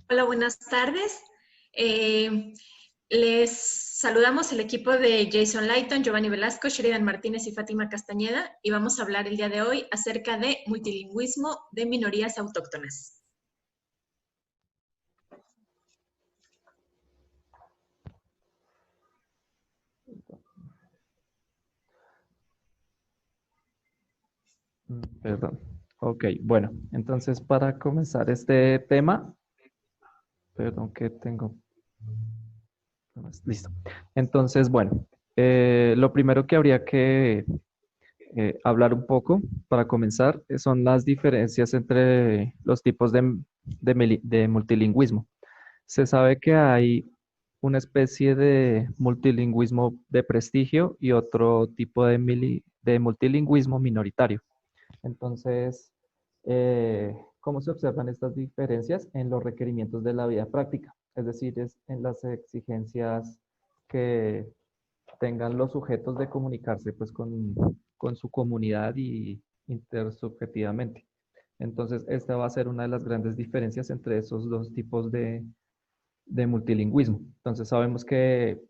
Hola, buenas tardes. Eh, Les saludamos el equipo de Jason Lighton, Giovanni Velasco, Sheridan Martínez y Fátima Castañeda y vamos a hablar el día de hoy acerca de multilingüismo de minorías autóctonas. Perdón. Ok, bueno, entonces para comenzar este tema, perdón que tengo. Listo. Entonces, bueno, lo primero que habría que hablar un poco para comenzar son las diferencias entre los tipos de multilingüismo. Se sabe que hay una especie de multilingüismo de prestigio y otro tipo de multilingüismo minoritario. Entonces, ¿cómo se observan estas diferencias en los requerimientos de la vida práctica? Es decir, es en las exigencias que tengan los sujetos de comunicarse pues, con su comunidad y intersubjetivamente. Entonces, esta va a ser una de las grandes diferencias entre esos dos tipos de multilingüismo. Entonces, sabemos que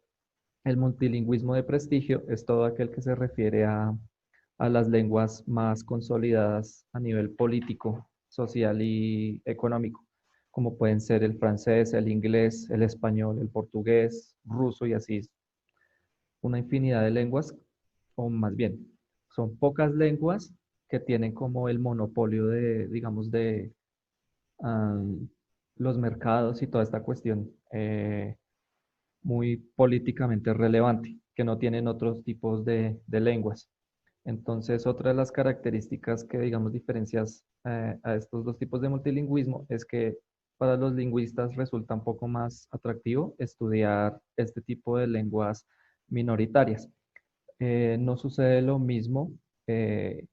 el multilingüismo de prestigio es todo aquel que se refiere a las lenguas más consolidadas a nivel político, social y económico, como pueden ser el francés, el inglés, el español, el portugués, ruso y así. Una infinidad de lenguas, o más bien, son pocas lenguas que tienen como el monopolio de, digamos, de los mercados y toda esta cuestión muy políticamente relevante, que no tienen otros tipos de lenguas. Entonces, otra de las características que, digamos, diferencias a estos dos tipos de multilingüismo es que para los lingüistas resulta un poco más atractivo estudiar este tipo de lenguas minoritarias. No sucede lo mismo eh,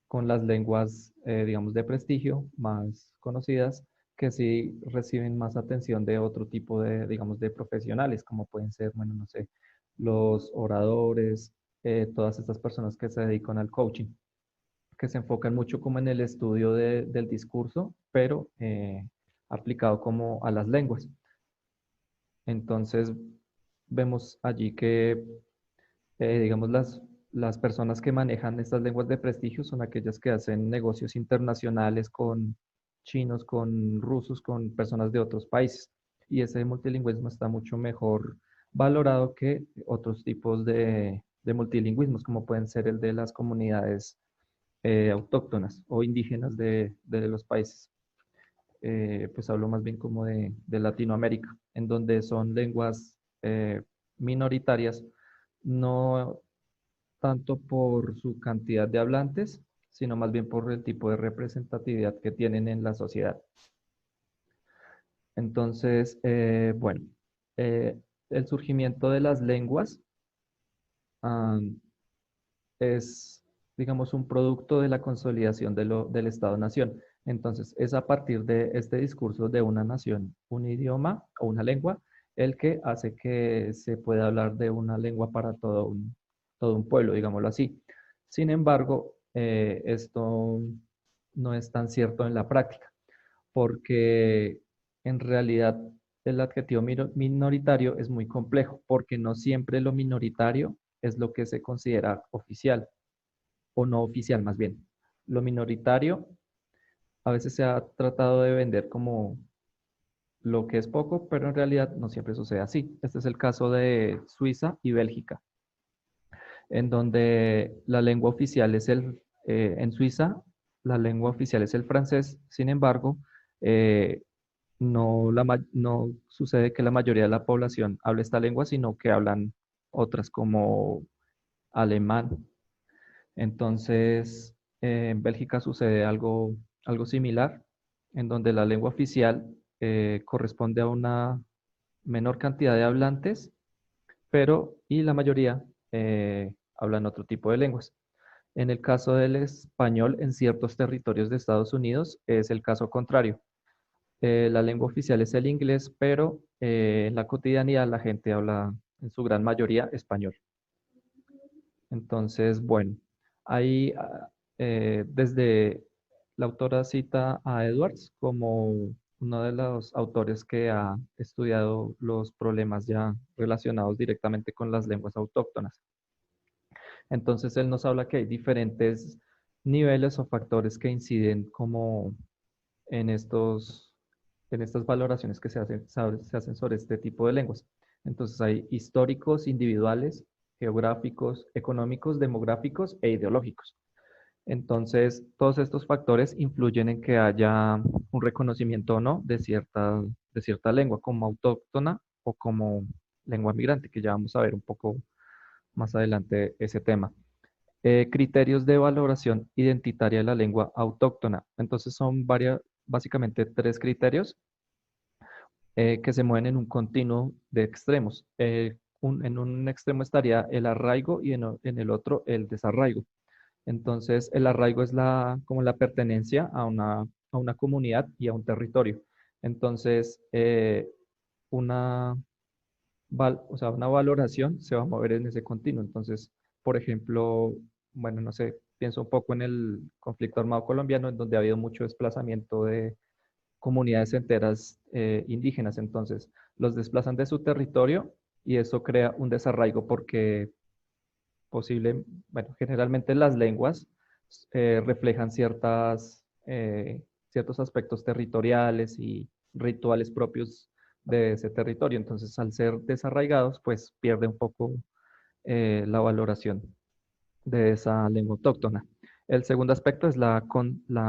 con las lenguas, digamos, de prestigio más conocidas, que sí reciben más atención de otro tipo de, digamos, de profesionales, como pueden ser, bueno, no sé, los oradores, todas estas personas que se dedican al coaching, que se enfocan mucho como en el estudio del discurso, pero aplicado como a las lenguas. Entonces, vemos allí que digamos, las personas que manejan estas lenguas de prestigio son aquellas que hacen negocios internacionales con chinos, con rusos, con personas de otros países. Y ese multilingüismo está mucho mejor valorado que otros tipos de multilingüismos, como pueden ser el de las comunidades autóctonas o indígenas de los países. Pues hablo más bien como de Latinoamérica, en donde son lenguas minoritarias, no tanto por su cantidad de hablantes, sino más bien por el tipo de representatividad que tienen en la sociedad. Entonces, bueno, eh, el surgimiento de las lenguas ah, es, digamos, un producto de la consolidación del Estado-nación. Entonces, es a partir de este discurso de una nación, un idioma o una lengua, el que hace que se pueda hablar de una lengua para todo un pueblo, digámoslo así. Sin embargo, esto no es tan cierto en la práctica, porque en realidad el adjetivo minoritario es muy complejo, porque no siempre lo minoritario es lo que se considera oficial o no oficial más bien. Lo minoritario a veces se ha tratado de vender como lo que es poco, pero en realidad no siempre sucede así. Este es el caso de Suiza y Bélgica, en donde la lengua oficial es en Suiza, la lengua oficial es el francés. Sin embargo, eh, no sucede que la mayoría de la población hable esta lengua, sino que hablan otras como alemán. Entonces, en Bélgica sucede algo similar, en donde la lengua oficial corresponde a una menor cantidad de hablantes, pero y la mayoría hablan otro tipo de lenguas. En el caso del español, en ciertos territorios de Estados Unidos, es el caso contrario. La lengua oficial es el inglés, pero en la cotidianidad la gente habla en su gran mayoría español. Entonces, bueno, ahí desde la autora cita a Edwards como uno de los autores que ha estudiado los problemas ya relacionados directamente con las lenguas autóctonas. Entonces, él nos habla que hay diferentes niveles o factores que inciden como en en estas valoraciones que se hacen sobre este tipo de lenguas. Entonces, hay históricos, individuales, geográficos, económicos, demográficos e ideológicos. Entonces, todos estos factores influyen en que haya un reconocimiento o no de cierta lengua como autóctona o como lengua migrante, que ya vamos a ver un poco más adelante ese tema. Criterios de valoración identitaria de la lengua autóctona. Entonces, son básicamente tres criterios que se mueven en un continuo de extremos. En un extremo estaría el arraigo y en el otro el desarraigo. Entonces, el arraigo es como la pertenencia a una comunidad y a un territorio. Entonces, una, o sea, una valoración se va a mover en ese continuo. Entonces, por ejemplo, bueno, no sé, pienso un poco en el conflicto armado colombiano, en donde ha habido mucho desplazamiento de comunidades enteras indígenas. Entonces, los desplazan de su territorio y eso crea un desarraigo porque bueno, generalmente las lenguas reflejan ciertos aspectos territoriales y rituales propios de ese territorio. Entonces, al ser desarraigados, pues pierde un poco la valoración de esa lengua autóctona. El segundo aspecto es la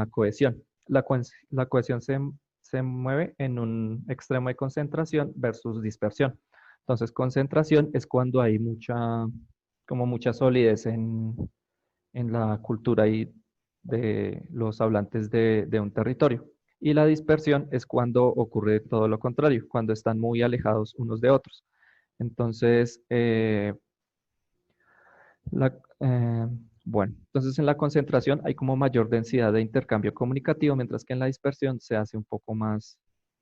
cohesión. La cohesión se mueve en un extremo de concentración versus dispersión. Entonces, concentración es cuando hay como mucha solidez en la cultura y de los hablantes de un territorio. Y la dispersión es cuando ocurre todo lo contrario, cuando están muy alejados unos de otros. Entonces, la, eh, bueno, entonces en la concentración hay como mayor densidad de intercambio comunicativo, mientras que en la dispersión se hace un poco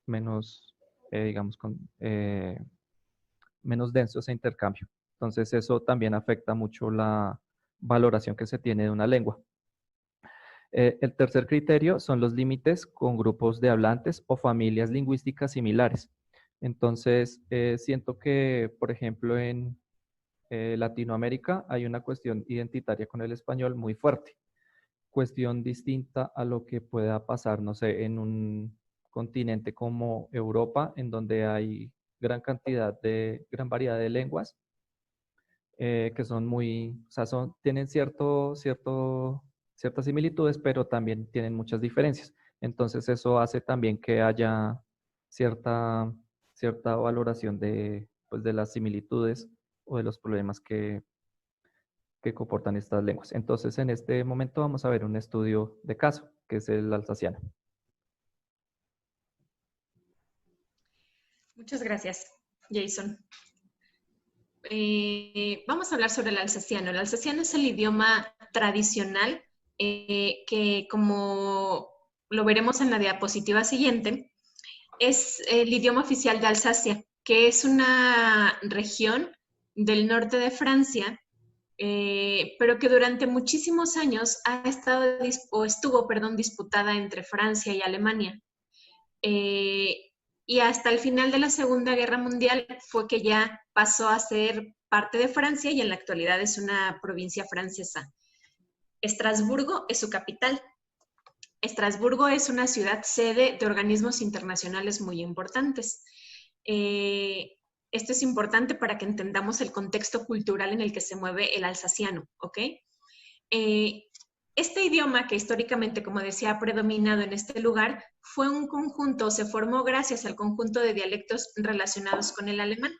menos, digamos, menos denso ese intercambio. Entonces eso también afecta mucho la valoración que se tiene de una lengua. El tercer criterio son los límites con grupos de hablantes o familias lingüísticas similares. Entonces, siento que, por ejemplo, en Latinoamérica hay una cuestión identitaria con el español muy fuerte, cuestión distinta a lo que pueda pasar, no sé, en un continente como Europa, en donde hay gran variedad de lenguas que son o sea, tienen ciertas similitudes, pero también tienen muchas diferencias. Entonces eso hace también que haya cierta, cierta valoración pues, de las similitudes o de los problemas que comportan estas lenguas. Entonces, en este momento vamos a ver un estudio de caso, que es el alsaciano. Muchas gracias, Jason. Vamos a hablar sobre el alsaciano. El alsaciano es el idioma tradicional que, como lo veremos en la diapositiva siguiente, es el idioma oficial de Alsacia, que es una región del norte de Francia, pero que durante muchísimos años ha estado o estuvo, perdón, disputada entre Francia y Alemania. Y hasta el final de la Segunda Guerra Mundial fue que ya pasó a ser parte de Francia y en la actualidad es una provincia francesa. Estrasburgo es su capital. Estrasburgo es una ciudad sede de organismos internacionales muy importantes. Esto es importante para que entendamos el contexto cultural en el que se mueve el alsaciano, ¿ok? Este idioma que históricamente, como decía, ha predominado en este lugar, fue un conjunto, se formó gracias al conjunto de dialectos relacionados con el alemán.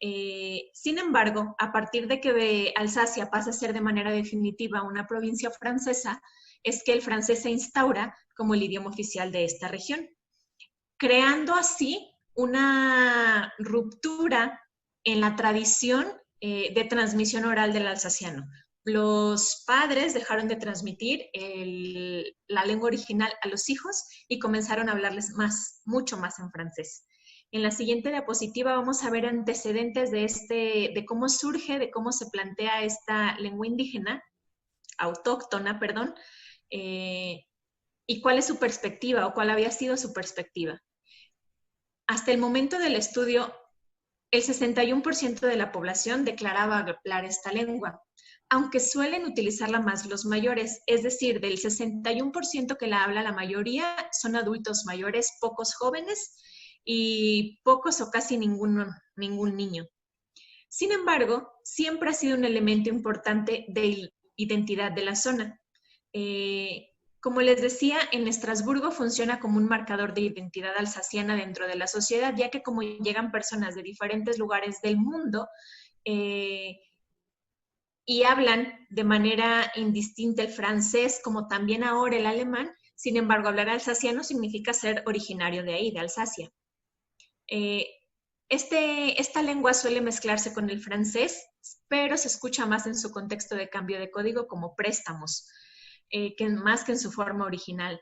Sin embargo, a partir de que Alsacia pasa a ser de manera definitiva una provincia francesa, es que el francés se instaura como el idioma oficial de esta región, creando así una ruptura en la tradición de transmisión oral del alsaciano. Los padres dejaron de transmitir la lengua original a los hijos y comenzaron a hablarles mucho más en francés. En la siguiente diapositiva vamos a ver antecedentes de cómo surge, de cómo se plantea esta lengua indígena, autóctona, perdón, y cuál es su perspectiva o cuál había sido su perspectiva. hasta el momento del estudio, el 61% de la población declaraba hablar esta lengua, aunque suelen utilizarla más los mayores, es decir, del 61% que la habla la mayoría son adultos mayores, pocos jóvenes y pocos o casi ningún niño. Sin embargo, siempre ha sido un elemento importante de identidad de la zona. Como les decía, en Estrasburgo funciona como un marcador de identidad alsaciana dentro de la sociedad, ya que como llegan personas de diferentes lugares del mundo y hablan de manera indistinta el francés como también ahora el alemán, sin embargo, hablar alsaciano significa ser originario de ahí, de Alsacia. Esta lengua suele mezclarse con el francés, pero se escucha más en su contexto de cambio de código como préstamos, más que en su forma original.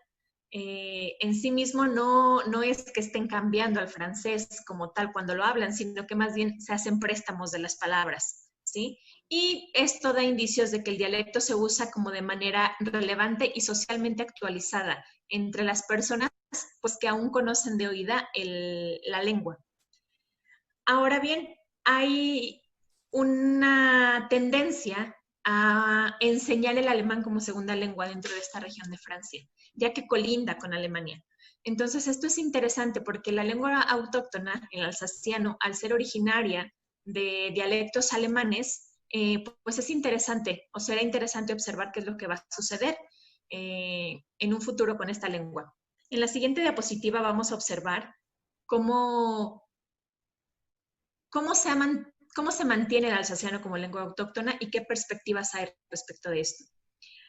En sí mismo no es que estén cambiando al francés como tal cuando lo hablan, sino que más bien se hacen préstamos de las palabras, ¿sí? Y esto da indicios de que el dialecto se usa como de manera relevante y socialmente actualizada entre las personas pues, que aún conocen de oída la lengua. Ahora bien, hay una tendencia a enseñar el alemán como segunda lengua dentro de esta región de Francia, ya que colinda con Alemania. Entonces, esto es interesante porque la lengua autóctona, el alsaciano, al ser originaria de dialectos alemanes, pues es interesante, o será interesante observar qué es lo que va a suceder en un futuro con esta lengua. En la siguiente diapositiva vamos a observar cómo se mantiene el alsaciano como lengua autóctona y qué perspectivas hay respecto de esto.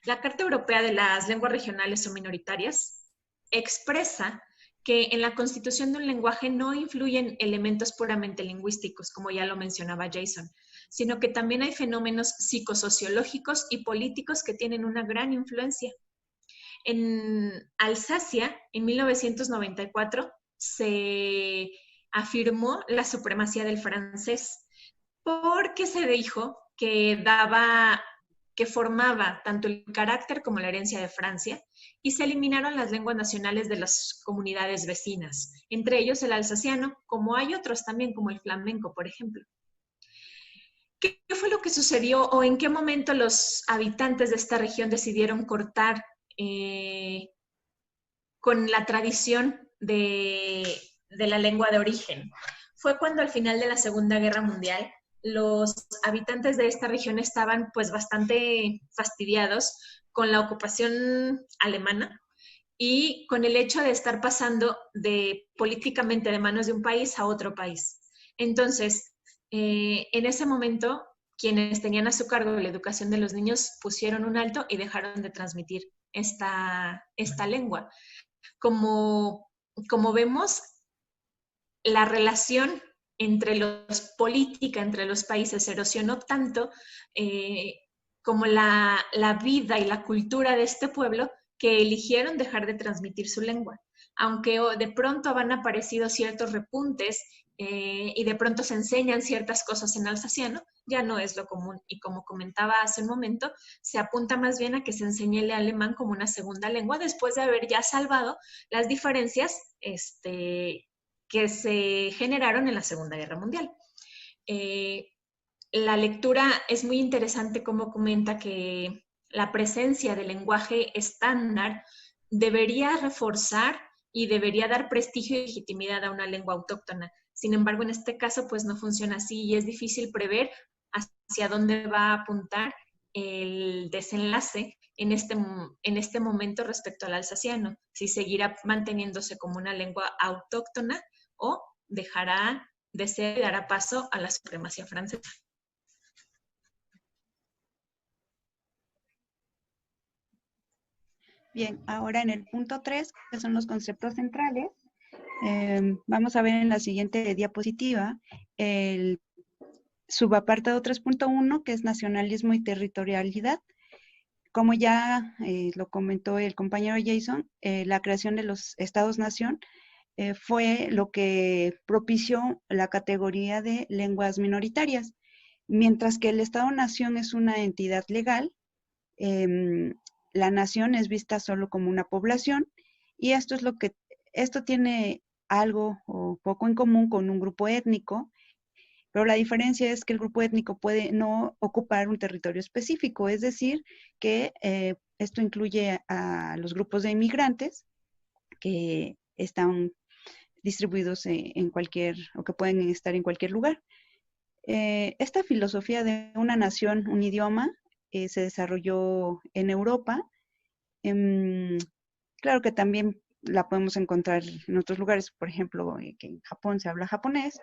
La Carta Europea de las Lenguas Regionales o Minoritarias expresa que en la constitución de un lenguaje no influyen elementos puramente lingüísticos, como ya lo mencionaba Jason, sino que también hay fenómenos psicosociológicos y políticos que tienen una gran influencia. En Alsacia, en 1994, se afirmó la supremacía del francés porque se dijo que formaba tanto el carácter como la herencia de Francia y se eliminaron las lenguas nacionales de las comunidades vecinas, entre ellos el alsaciano, como hay otros también, como el flamenco, por ejemplo. ¿Qué fue lo que sucedió o en qué momento los habitantes de esta región decidieron cortar con la tradición de la lengua de origen? Fue cuando al final de la Segunda Guerra Mundial los habitantes de esta región estaban pues bastante fastidiados con la ocupación alemana y con el hecho de estar pasando políticamente de manos de un país a otro país. Entonces, en ese momento, quienes tenían a su cargo la educación de los niños pusieron un alto y dejaron de transmitir esta lengua. Como vemos, la relación política entre los países erosionó tanto como la vida y la cultura de este pueblo que eligieron dejar de transmitir su lengua. Aunque de pronto van aparecido ciertos repuntes y de pronto se enseñan ciertas cosas en alsaciano, ya no es lo común. Y como comentaba hace un momento, se apunta más bien a que se enseñe el alemán como una segunda lengua después de haber ya salvado las diferencias que se generaron en la Segunda Guerra Mundial. La lectura es muy interesante como comenta que la presencia del lenguaje estándar debería reforzar y debería dar prestigio y legitimidad a una lengua autóctona. Sin embargo, en este caso, pues no funciona así y es difícil prever hacia dónde va a apuntar el desenlace en este momento respecto al alsaciano, si seguirá manteniéndose como una lengua autóctona o dejará de ser y dará paso a la supremacía francesa. Bien, ahora en el punto 3, que son los conceptos centrales, vamos a ver en la siguiente diapositiva el subapartado 3.1, que es nacionalismo y territorialidad. Como ya lo comentó el compañero Jason, la creación de los estados-nación fue lo que propició la categoría de lenguas minoritarias, mientras que el estado-nación es una entidad legal. La nación es vista solo como una población y esto tiene algo o poco en común con un grupo étnico, pero la diferencia es que el grupo étnico puede no ocupar un territorio específico, es decir, que esto incluye a los grupos de inmigrantes que están distribuidos en cualquier, o que pueden estar en cualquier lugar. Esta filosofía de una nación, un idioma, se desarrolló en Europa. Claro que también la podemos encontrar en otros lugares, por ejemplo, que en Japón se habla japonés,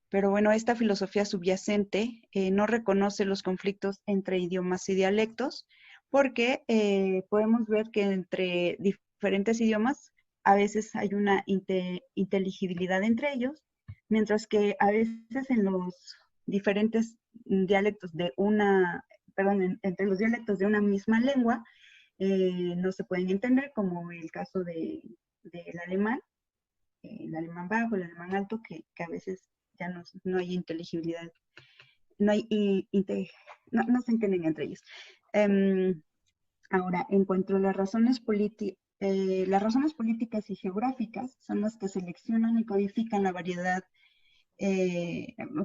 pero bueno, esta filosofía subyacente no reconoce los conflictos entre idiomas y dialectos, porque podemos ver que entre diferentes idiomas a veces hay una inteligibilidad entre ellos, mientras que a veces en los diferentes dialectos de una, perdón, entre los dialectos de una misma lengua, no se pueden entender, como el caso del el alemán bajo, el alemán alto, que a veces ya no hay inteligibilidad, no, hay, no se entienden entre ellos. Ahora, en cuanto a las razones políticas y geográficas son las que seleccionan y codifican la variedad,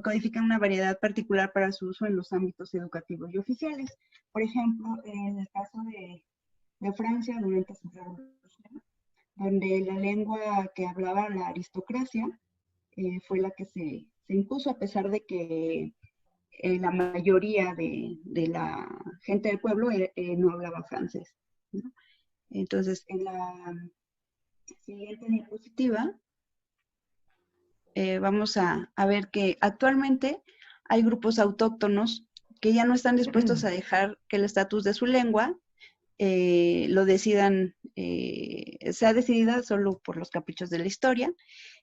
codifican una variedad particular para su uso en los ámbitos educativos y oficiales. Por ejemplo, en el caso de Francia durante su revolución, donde la lengua que hablaba la aristocracia fue la que se impuso, a pesar de que la mayoría de la gente del pueblo no hablaba francés, ¿no? Entonces, en la siguiente diapositiva vamos a ver que actualmente hay grupos autóctonos que ya no están dispuestos a dejar que el estatus de su lengua lo decidan, sea decidida solo por los caprichos de la historia.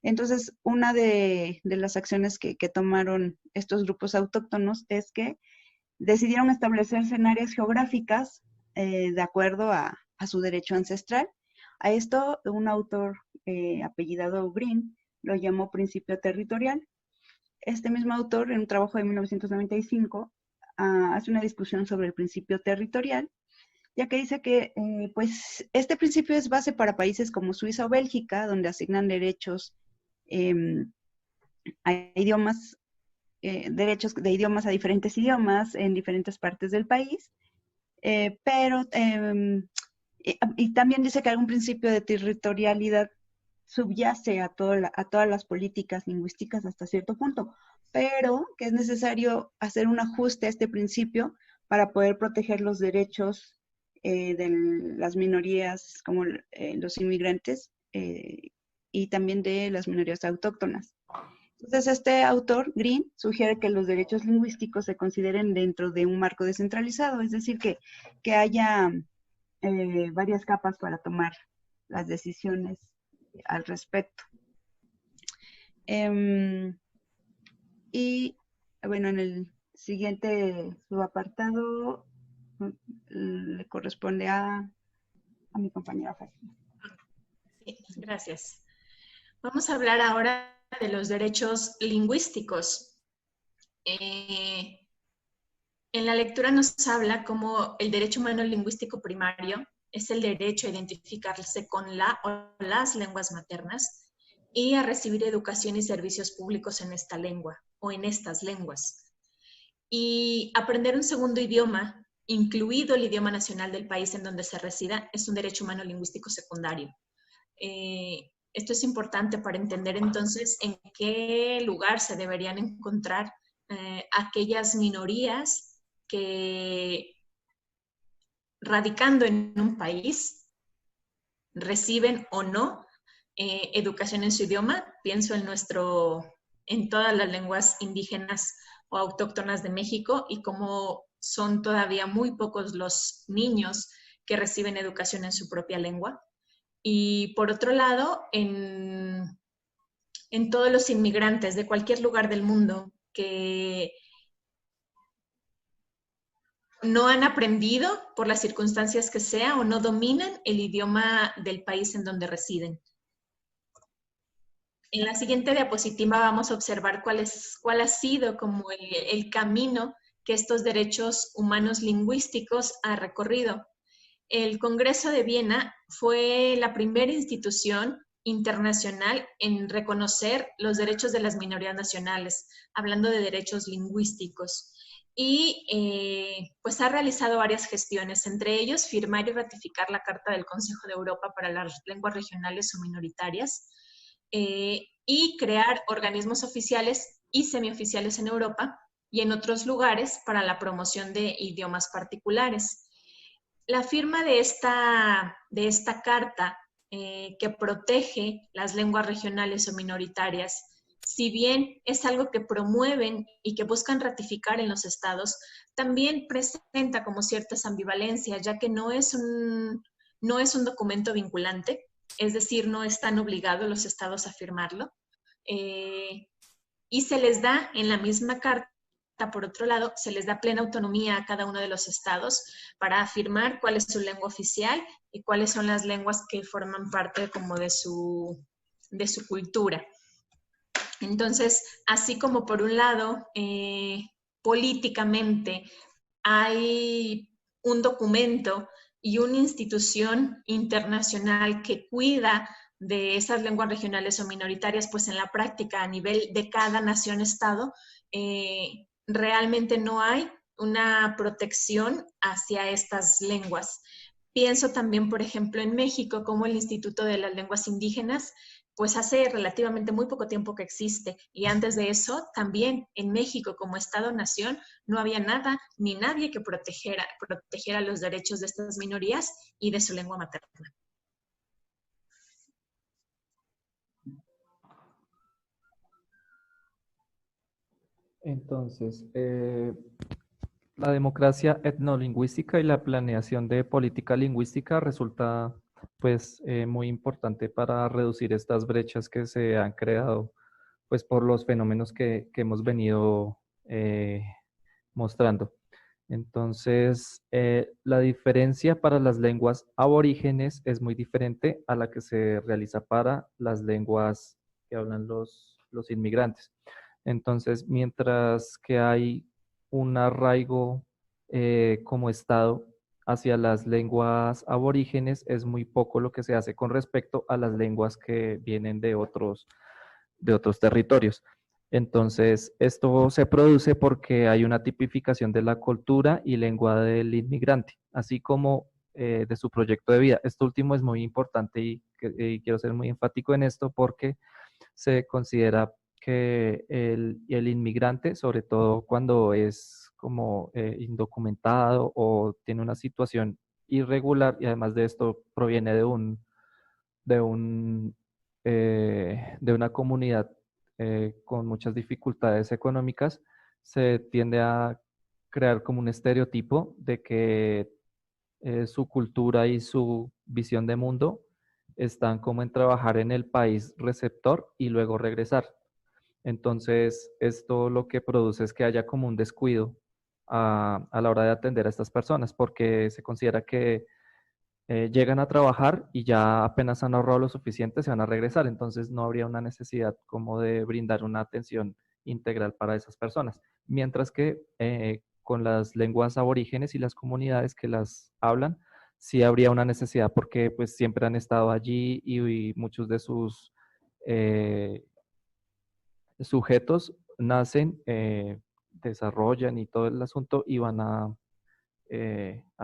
Entonces, una de las acciones que tomaron estos grupos autóctonos es que decidieron establecerse en áreas geográficas de acuerdo a su derecho ancestral. A esto, un autor apellidado Green lo llamó principio territorial. Este mismo autor, en un trabajo de 1995, hace una discusión sobre el principio territorial, ya que dice que pues este principio es base para países como Suiza o Bélgica, donde asignan derechos a idiomas, derechos de idiomas a diferentes idiomas en diferentes partes del país, pero y también dice que algún principio de territorialidad subyace a todas las políticas lingüísticas hasta cierto punto, pero que es necesario hacer un ajuste a este principio para poder proteger los derechos de las minorías como los inmigrantes y también de las minorías autóctonas. Entonces, este autor, Green, sugiere que los derechos lingüísticos se consideren dentro de un marco descentralizado, es decir, que haya varias capas para tomar las decisiones al respecto. Y bueno, en el siguiente subapartado le corresponde a mi compañera Fátima. Sí, gracias. Vamos a hablar ahora de los derechos lingüísticos. En la lectura nos habla como el derecho humano lingüístico primario es el derecho a identificarse con la o las lenguas maternas y a recibir educación y servicios públicos en esta lengua o en estas lenguas. Y aprender un segundo idioma, incluido el idioma nacional del país en donde se resida, es un derecho humano lingüístico secundario. Esto es importante para entender entonces en qué lugar se deberían encontrar aquellas minorías que, radicando en un país, reciben o no educación en su idioma. Pienso en todas las lenguas indígenas o autóctonas de México y cómo son todavía muy pocos los niños que reciben educación en su propia lengua. Y por otro lado, en todos los inmigrantes de cualquier lugar del mundo que no han aprendido por las circunstancias que sea o no dominan el idioma del país en donde residen. En la siguiente diapositiva vamos a observar cuál ha sido como el camino que estos derechos humanos lingüísticos ha recorrido. El Congreso de Viena fue la primera institución internacional en reconocer los derechos de las minorías nacionales, hablando de derechos lingüísticos. Y pues ha realizado varias gestiones, entre ellos firmar y ratificar la Carta del Consejo de Europa para las lenguas regionales o minoritarias, y crear organismos oficiales y semioficiales en Europa y en otros lugares para la promoción de idiomas particulares. La firma de esta carta, que protege las lenguas regionales o minoritarias, si bien es algo que promueven y que buscan ratificar en los estados, también presenta como ciertas ambivalencias, ya que no es un documento vinculante, es decir, no están obligados los estados a firmarlo. Y se les da en la misma carta, por otro lado, se les da plena autonomía a cada uno de los estados para afirmar cuál es su lengua oficial y cuáles son las lenguas que forman parte como de su cultura. Entonces, así como por un lado, políticamente hay un documento y una institución internacional que cuida de esas lenguas regionales o minoritarias, pues en la práctica a nivel de cada nación-estado, realmente no hay una protección hacia estas lenguas. Pienso también, por ejemplo, en México, como el Instituto de las Lenguas Indígenas, pues hace relativamente muy poco tiempo que existe. Y antes de eso, también en México, como Estado-nación, no había nada ni nadie que protegiera los derechos de estas minorías y de su lengua materna. Entonces, la democracia etnolingüística y la planeación de política lingüística resulta pues muy importante para reducir estas brechas que se han creado pues por los fenómenos que hemos venido mostrando. Entonces, la diferencia para las lenguas aborígenes es muy diferente a la que se realiza para las lenguas que hablan los inmigrantes. Entonces, mientras que hay un arraigo como Estado hacia las lenguas aborígenes, es muy poco lo que se hace con respecto a las lenguas que vienen de otros territorios. Entonces, esto se produce porque hay una tipificación de la cultura y lengua del inmigrante, así como de su proyecto de vida. Esto último es muy importante y quiero ser muy enfático en esto porque se considera que el inmigrante, sobre todo cuando es como indocumentado o tiene una situación irregular y además de esto proviene de un, de una comunidad con muchas dificultades económicas, se tiende a crear como un estereotipo de que su cultura y su visión de mundo están como en trabajar en el país receptor y luego regresar. Entonces, esto lo que produce es que haya como un descuido a la hora de atender a estas personas, porque se considera que llegan a trabajar y ya apenas han ahorrado lo suficiente, se van a regresar. Entonces, no habría una necesidad como de brindar una atención integral para esas personas. Mientras que con las lenguas aborígenes y las comunidades que las hablan, sí habría una necesidad porque pues siempre han estado allí y muchos de sus eh, sujetos nacen, desarrollan y todo el asunto y van a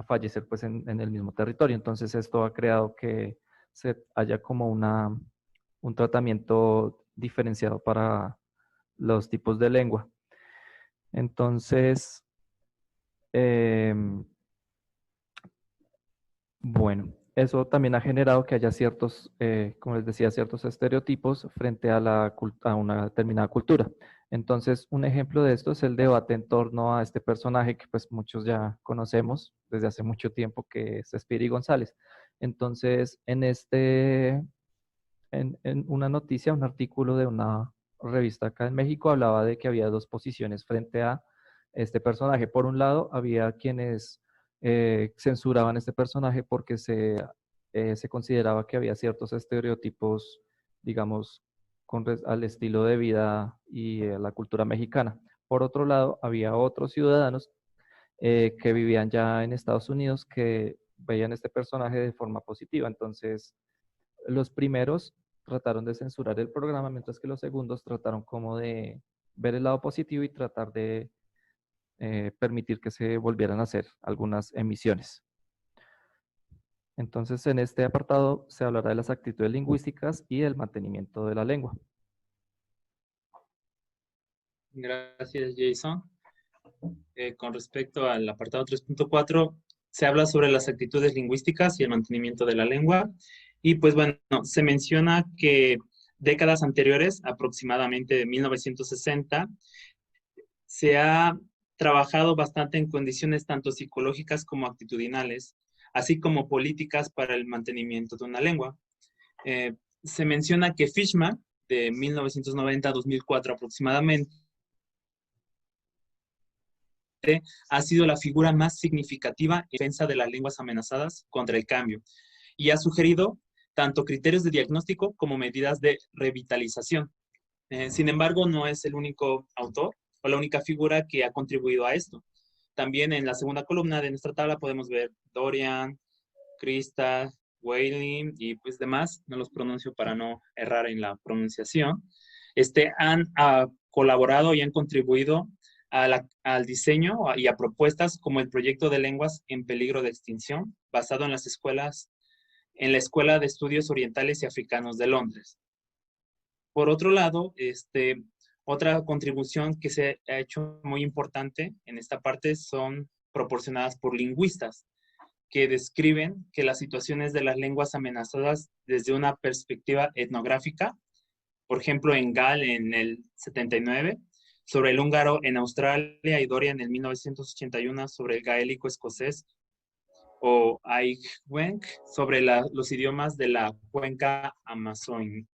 fallecer pues en el mismo territorio. Entonces esto ha creado que se haya como un tratamiento diferenciado para los tipos de lengua. Entonces, em, bueno, eso también ha generado que haya ciertos, como les decía, ciertos estereotipos frente a, a una determinada cultura. Entonces, un ejemplo de esto es el debate en torno a este personaje que pues muchos ya conocemos desde hace mucho tiempo, que es Speedy González. Entonces, en una noticia, un artículo de una revista acá en México hablaba de que había dos posiciones frente a este personaje. Por un lado, había quienes censuraban este personaje porque se consideraba que había ciertos estereotipos, digamos, al estilo de vida y la cultura mexicana. Por otro lado, había otros ciudadanos que vivían ya en Estados Unidos que veían este personaje de forma positiva. Entonces, los primeros trataron de censurar el programa, mientras que los segundos trataron como de ver el lado positivo y tratar de permitir que se volvieran a hacer algunas emisiones. Entonces, en este apartado se hablará de las actitudes lingüísticas y el mantenimiento de la lengua. Gracias, Jason. Con respecto al apartado 3.4, se habla sobre las actitudes lingüísticas y el mantenimiento de la lengua. Y pues bueno, se menciona que décadas anteriores, aproximadamente de 1960, se ha trabajado bastante en condiciones tanto psicológicas como actitudinales, así como políticas para el mantenimiento de una lengua. Se menciona que Fishman, de 1990 a 2004 aproximadamente, ha sido la figura más significativa en defensa de las lenguas amenazadas contra el cambio y ha sugerido tanto criterios de diagnóstico como medidas de revitalización. Sin embargo, no es el único autor o la única figura que ha contribuido a esto. También en la segunda columna de nuestra tabla podemos ver Dorian, Krista, Whaling y pues demás, no los pronuncio para no errar en la pronunciación, han colaborado y han contribuido al diseño y a propuestas como el proyecto de lenguas en peligro de extinción, basado en en la Escuela de Estudios Orientales y Africanos de Londres. Por otro lado, otra contribución que se ha hecho muy importante en esta parte son proporcionadas por lingüistas, que describen que las situaciones de las lenguas amenazadas desde una perspectiva etnográfica, por ejemplo, en Gall en el 79, sobre el húngaro en Australia y Doria en el 1981 sobre el gaélico escocés, o Aigwenk sobre los idiomas de la cuenca amazónica.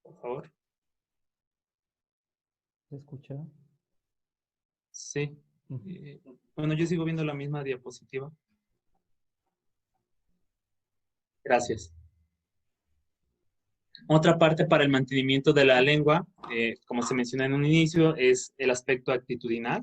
Por favor. ¿Se escucha? Sí. Bueno, yo sigo viendo la misma diapositiva. Gracias. Otra parte para el mantenimiento de la lengua, como se mencionó en un inicio, es el aspecto actitudinal.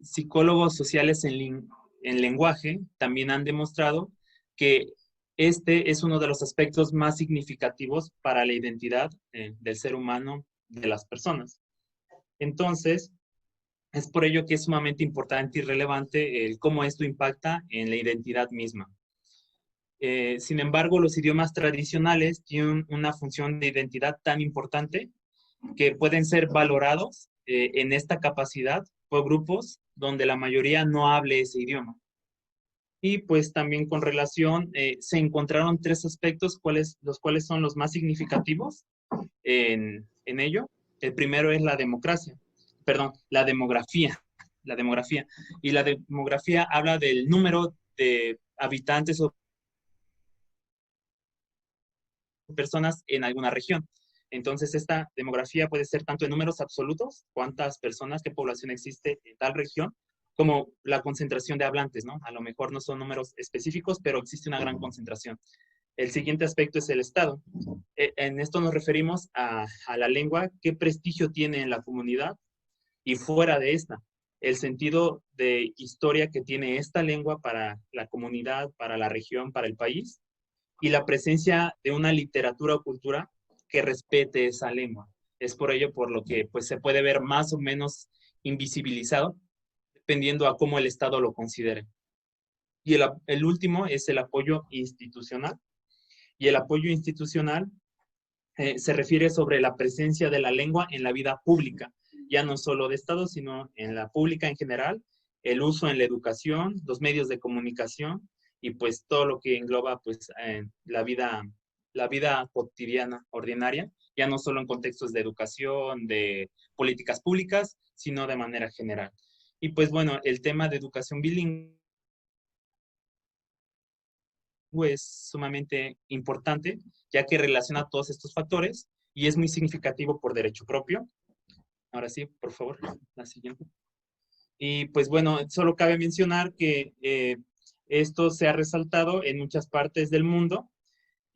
Psicólogos sociales en lenguaje también han demostrado que este es uno de los aspectos más significativos para la identidad del ser humano, de las personas. Entonces, es por ello que es sumamente importante y relevante el cómo esto impacta en la identidad misma. Sin embargo, los idiomas tradicionales tienen una función de identidad tan importante que pueden ser valorados en esta capacidad por grupos donde la mayoría no hable ese idioma. Y pues también con relación, se encontraron tres aspectos, los cuales son los más significativos en ello. El primero es la demografía. Y la demografía habla del número de habitantes o personas en alguna región. Entonces, esta demografía puede ser tanto en números absolutos, cuántas personas, qué población existe en tal región, como la concentración de hablantes, ¿no? A lo mejor no son números específicos, pero existe una gran concentración. El siguiente aspecto es el Estado. En esto nos referimos a la lengua, qué prestigio tiene en la comunidad y fuera de esta. El sentido de historia que tiene esta lengua para la comunidad, para la región, para el país, y la presencia de una literatura o cultura que respete esa lengua. Es por ello por lo que pues, se puede ver más o menos invisibilizado, dependiendo a cómo el Estado lo considere. Y el último es el apoyo institucional. Y el apoyo institucional se refiere sobre la presencia de la lengua en la vida pública, ya no solo de Estado, sino en la pública en general, el uso en la educación, los medios de comunicación y pues todo lo que engloba pues la vida cotidiana, ordinaria, ya no solo en contextos de educación, de políticas públicas, sino de manera general. Y pues bueno, el tema de educación bilingüe es sumamente importante, ya que relaciona todos estos factores y es muy significativo por derecho propio. Ahora sí, por favor, la siguiente. Y pues bueno, solo cabe mencionar que esto se ha resaltado en muchas partes del mundo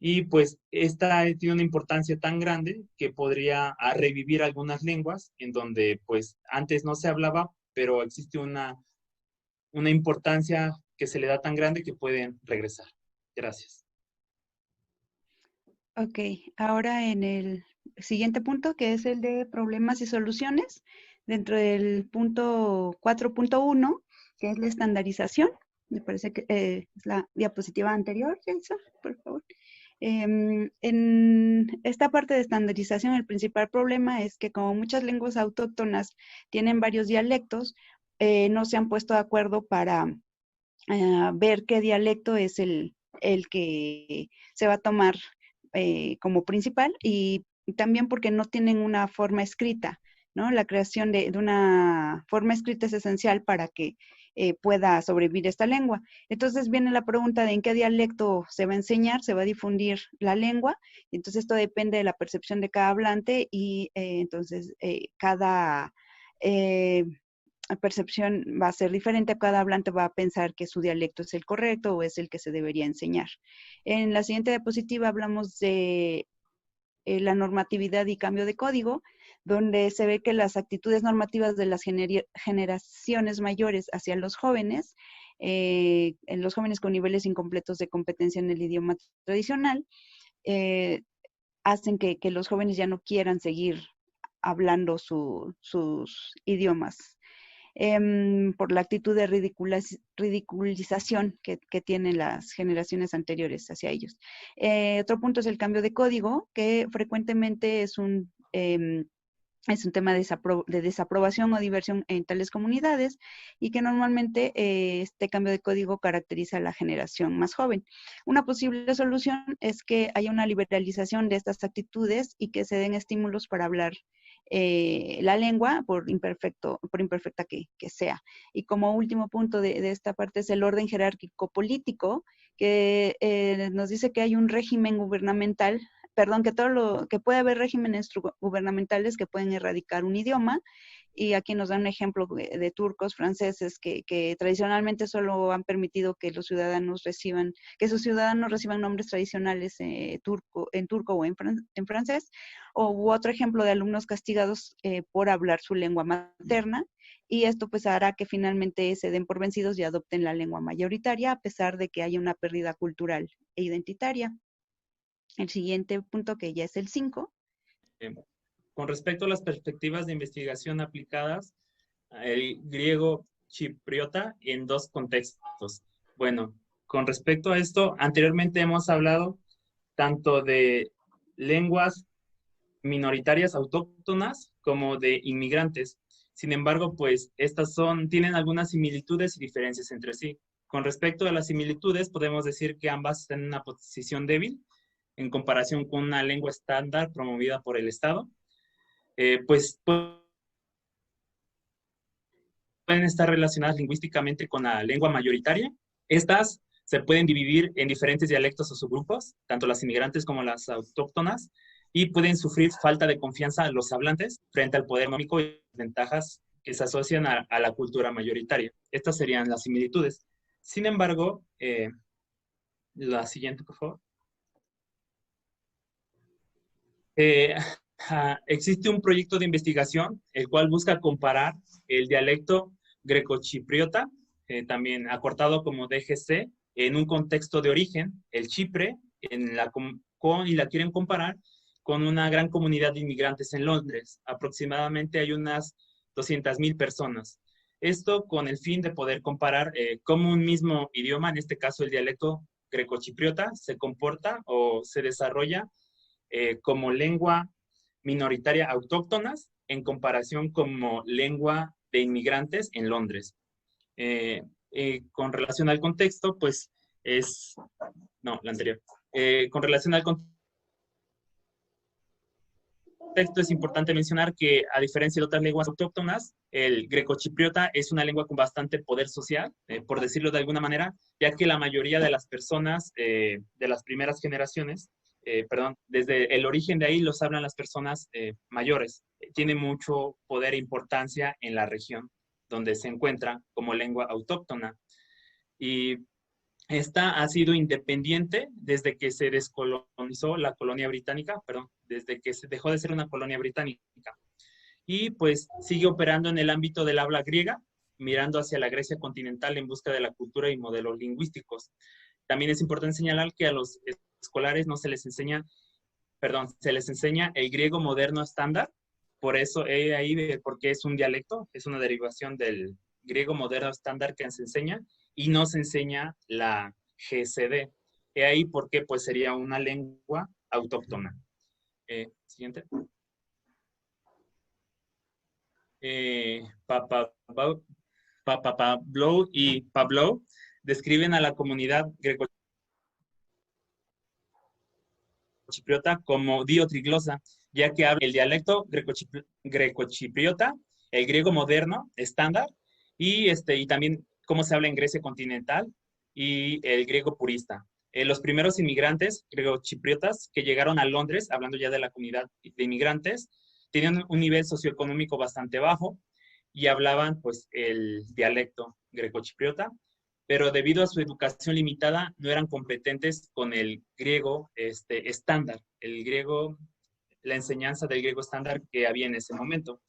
Y pues esta tiene una importancia tan grande que podría revivir algunas lenguas en donde pues antes no se hablaba, pero existe una importancia que se le da tan grande que pueden regresar. Gracias. Ok, ahora en el siguiente punto, que es el de problemas y soluciones, dentro del punto 4.1, que es la estandarización. Me parece que es la diapositiva anterior, Jason, por favor. En esta parte de estandarización, el principal problema es que como muchas lenguas autóctonas tienen varios dialectos, no se han puesto de acuerdo para ver qué dialecto es el que se va a tomar como principal y también porque no tienen una forma escrita, ¿no? La creación de una forma escrita es esencial para que pueda sobrevivir esta lengua. Entonces viene la pregunta de en qué dialecto se va a enseñar, se va a difundir la lengua. Entonces esto depende de la percepción de cada hablante y entonces cada percepción va a ser diferente, cada hablante va a pensar que su dialecto es el correcto o es el que se debería enseñar. En la siguiente diapositiva hablamos de la normatividad y cambio de código, donde se ve que las actitudes normativas de las generaciones mayores hacia los jóvenes, en los jóvenes con niveles incompletos de competencia en el idioma tradicional, hacen que los jóvenes ya no quieran seguir hablando sus idiomas por la actitud de ridiculización que tienen las generaciones anteriores hacia ellos. Otro punto es el cambio de código, que frecuentemente es un tema de desaprobación o diversión en tales comunidades y que normalmente este cambio de código caracteriza a la generación más joven. Una posible solución es que haya una liberalización de estas actitudes y que se den estímulos para hablar la lengua, por imperfecta que sea. Y como último punto de esta parte es el orden jerárquico político, que nos dice que hay un régimen gubernamental, perdón, que puede haber regímenes gubernamentales que pueden erradicar un idioma, y aquí nos dan un ejemplo de turcos, franceses, que tradicionalmente solo han permitido que sus ciudadanos reciban nombres tradicionales en turco o en francés, u otro ejemplo de alumnos castigados por hablar su lengua materna, y esto pues hará que finalmente se den por vencidos y adopten la lengua mayoritaria, a pesar de que haya una pérdida cultural e identitaria. El siguiente punto, que ya es el 5. Con respecto a las perspectivas de investigación aplicadas, el griego chipriota en dos contextos. Bueno, con respecto a esto, anteriormente hemos hablado tanto de lenguas minoritarias autóctonas como de inmigrantes. Sin embargo, pues estas tienen algunas similitudes y diferencias entre sí. Con respecto a las similitudes, podemos decir que ambas están en una posición débil en comparación con una lengua estándar promovida por el Estado. Pues pueden estar relacionadas lingüísticamente con la lengua mayoritaria. Estas se pueden dividir en diferentes dialectos o subgrupos, tanto las inmigrantes como las autóctonas, y pueden sufrir falta de confianza a los hablantes frente al poder económico y ventajas que se asocian a la cultura mayoritaria. Estas serían las similitudes. Sin embargo, la siguiente, por favor. Existe un proyecto de investigación el cual busca comparar el dialecto grecochipriota, también acortado como DGC, en un contexto de origen, el Chipre, y la quieren comparar con una gran comunidad de inmigrantes en Londres. Aproximadamente hay unas 200,000 personas. Esto con el fin de poder comparar cómo un mismo idioma, en este caso el dialecto grecochipriota, se comporta o se desarrolla como lengua minoritaria autóctonas en comparación como lengua de inmigrantes en Londres. Con relación al contexto, pues no, la anterior. Con relación al contexto, es importante mencionar que, a diferencia de otras lenguas autóctonas, el grecochipriota es una lengua con bastante poder social, por decirlo de alguna manera, ya que la mayoría de las personas de las primeras generaciones, desde el origen de ahí los hablan las personas mayores. Tiene mucho poder e importancia en la región donde se encuentra como lengua autóctona. Y Esta ha sido independiente desde que se descolonizó la colonia británica, perdón, desde que se dejó de ser una colonia británica. Y pues sigue operando en el ámbito del habla griega, mirando hacia la Grecia continental en busca de la cultura y modelos lingüísticos. También es importante señalar que a los escolares no se les enseña, perdón, se les enseña el griego moderno estándar, por eso ahí, porque es un dialecto, es una derivación del griego moderno estándar que se enseña, y no se enseña la GCD. He ahí porque pues sería una lengua autóctona. Siguiente. Pablo y Pablo describen a la comunidad grecochipriota como diotriglosa, ya que habla el dialecto grecochipriota, el griego moderno estándar, y también cómo se habla en Grecia continental y el griego purista. Los primeros inmigrantes grecochipriotas que llegaron a Londres, hablando ya de la comunidad de inmigrantes, tenían un nivel socioeconómico bastante bajo y hablaban pues el dialecto grecochipriota, pero debido a su educación limitada no eran competentes con el griego estándar, el griego, la enseñanza del griego estándar que había en ese momento.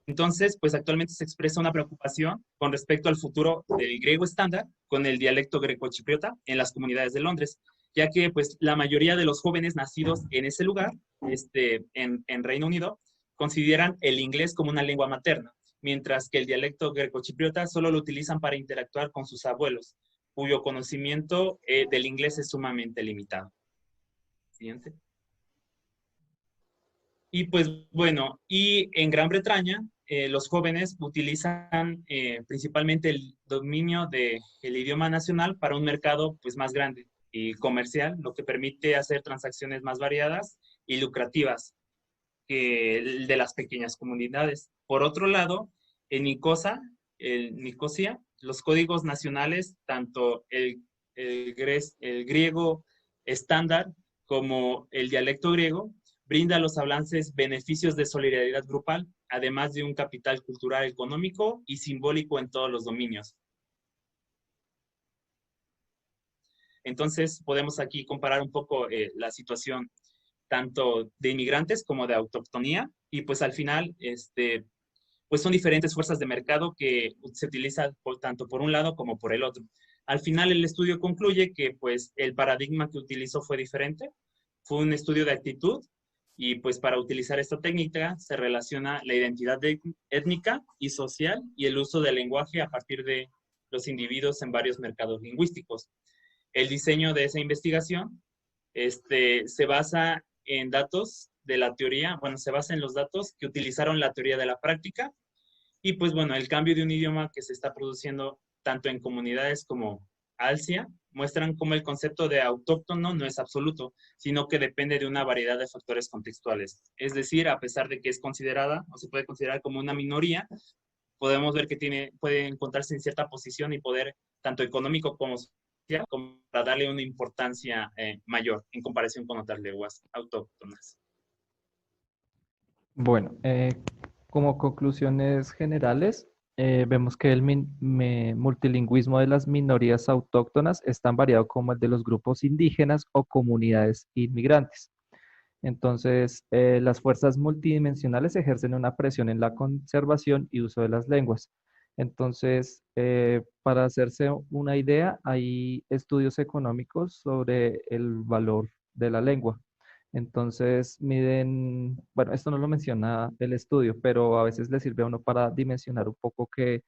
Entonces, pues actualmente se expresa una preocupación con respecto al futuro del griego estándar con el dialecto grecochipriota en las comunidades de Londres, ya que pues la mayoría de los jóvenes nacidos en ese lugar, en Reino Unido, consideran el inglés como una lengua materna, mientras que el dialecto grecochipriota solo lo utilizan para interactuar con sus abuelos, cuyo conocimiento del inglés es sumamente limitado. Siguiente. Y pues bueno, y en Gran Bretaña los jóvenes utilizan principalmente el dominio del idioma nacional para un mercado pues más grande y comercial, lo que permite hacer transacciones más variadas y lucrativas que el de las pequeñas comunidades. Por otro lado, en Nicosia, los códigos nacionales, tanto el griego estándar como el dialecto griego, brinda a los hablantes beneficios de solidaridad grupal, además de un capital cultural, económico y simbólico en todos los dominios. Entonces, podemos aquí comparar un poco la situación tanto de inmigrantes como de autoctonía, y pues al final, pues son diferentes fuerzas de mercado que se utilizan tanto por un lado como por el otro. Al final el estudio concluye que pues el paradigma que utilizó fue diferente, fue un estudio de actitud, y pues para utilizar esta técnica se relaciona la identidad étnica y social y el uso del lenguaje a partir de los individuos en varios mercados lingüísticos. El diseño de esa investigación se basa en datos de la teoría, bueno, se basa en los datos que utilizaron la teoría de la práctica, y pues bueno, el cambio de un idioma que se está produciendo tanto en comunidades como Alcia muestran cómo el concepto de autóctono no es absoluto, sino que depende de una variedad de factores contextuales. Es decir, a pesar de que es considerada o se puede considerar como una minoría, podemos ver que puede encontrarse en cierta posición y poder tanto económico como social, como para darle una importancia mayor en comparación con otras lenguas autóctonas. Bueno, como conclusiones generales, vemos que el multilingüismo de las minorías autóctonas es tan variado como el de los grupos indígenas o comunidades inmigrantes. Entonces, las fuerzas multidimensionales ejercen una presión en la conservación y uso de las lenguas. Entonces, para hacerse una idea, hay estudios económicos sobre el valor de la lengua. Entonces, miden, bueno, esto no lo menciona el estudio, pero a veces le sirve a uno para dimensionar un poco que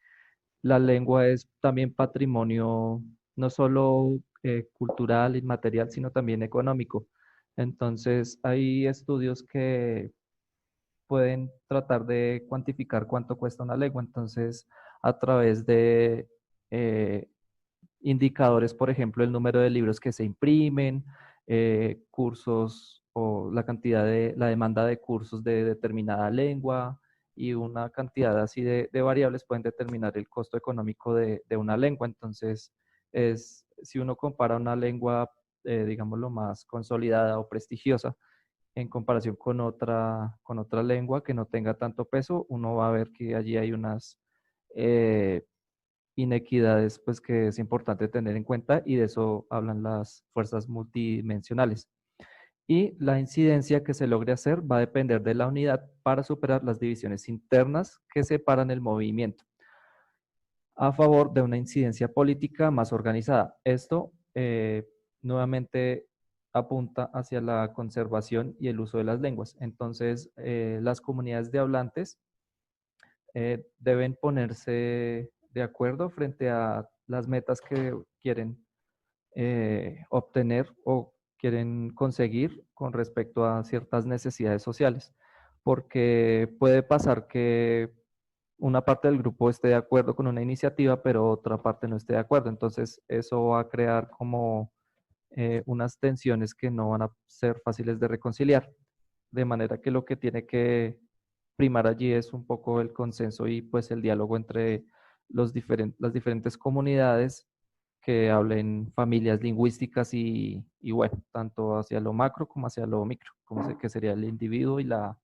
la lengua es también patrimonio no solo cultural, inmaterial, sino también económico. Entonces, hay estudios que pueden tratar de cuantificar cuánto cuesta una lengua. Entonces, a través de eh, indicadores, por ejemplo, el número de libros que se imprimen, cursos o la cantidad de la demanda de cursos de determinada lengua y una cantidad así de variables pueden determinar el costo económico de una lengua. Entonces, si uno compara una lengua, digámoslo, más consolidada o prestigiosa en comparación con otra lengua que no tenga tanto peso, uno va a ver que allí hay unas inequidades pues que es importante tener en cuenta y de eso hablan las fuerzas multidimensionales. Y la incidencia que se logre hacer va a depender de la unidad para superar las divisiones internas que separan el movimiento a favor de una incidencia política más organizada. Esto nuevamente apunta hacia la conservación y el uso de las lenguas. Entonces, las comunidades de hablantes deben ponerse de acuerdo frente a las metas que quieren obtener o quieren conseguir con respecto a ciertas necesidades sociales, porque puede pasar que una parte del grupo esté de acuerdo con una iniciativa, pero otra parte no esté de acuerdo. Entonces, eso va a crear como unas tensiones que no van a ser fáciles de reconciliar. De manera que lo que tiene que primar allí es un poco el consenso y pues el diálogo entre las diferentes comunidades que hablen familias lingüísticas y bueno, tanto hacia lo macro como hacia lo micro, que sería el individuo y la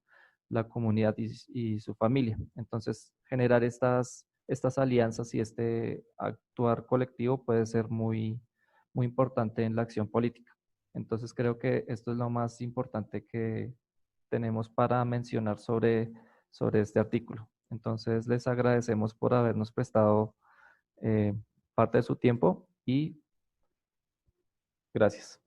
comunidad y su familia. Entonces, generar estas alianzas y este actuar colectivo puede ser muy importante en la acción política. Entonces, creo que esto es lo más importante que tenemos para mencionar sobre este artículo. Entonces, les agradecemos por habernos prestado parte de su tiempo y gracias.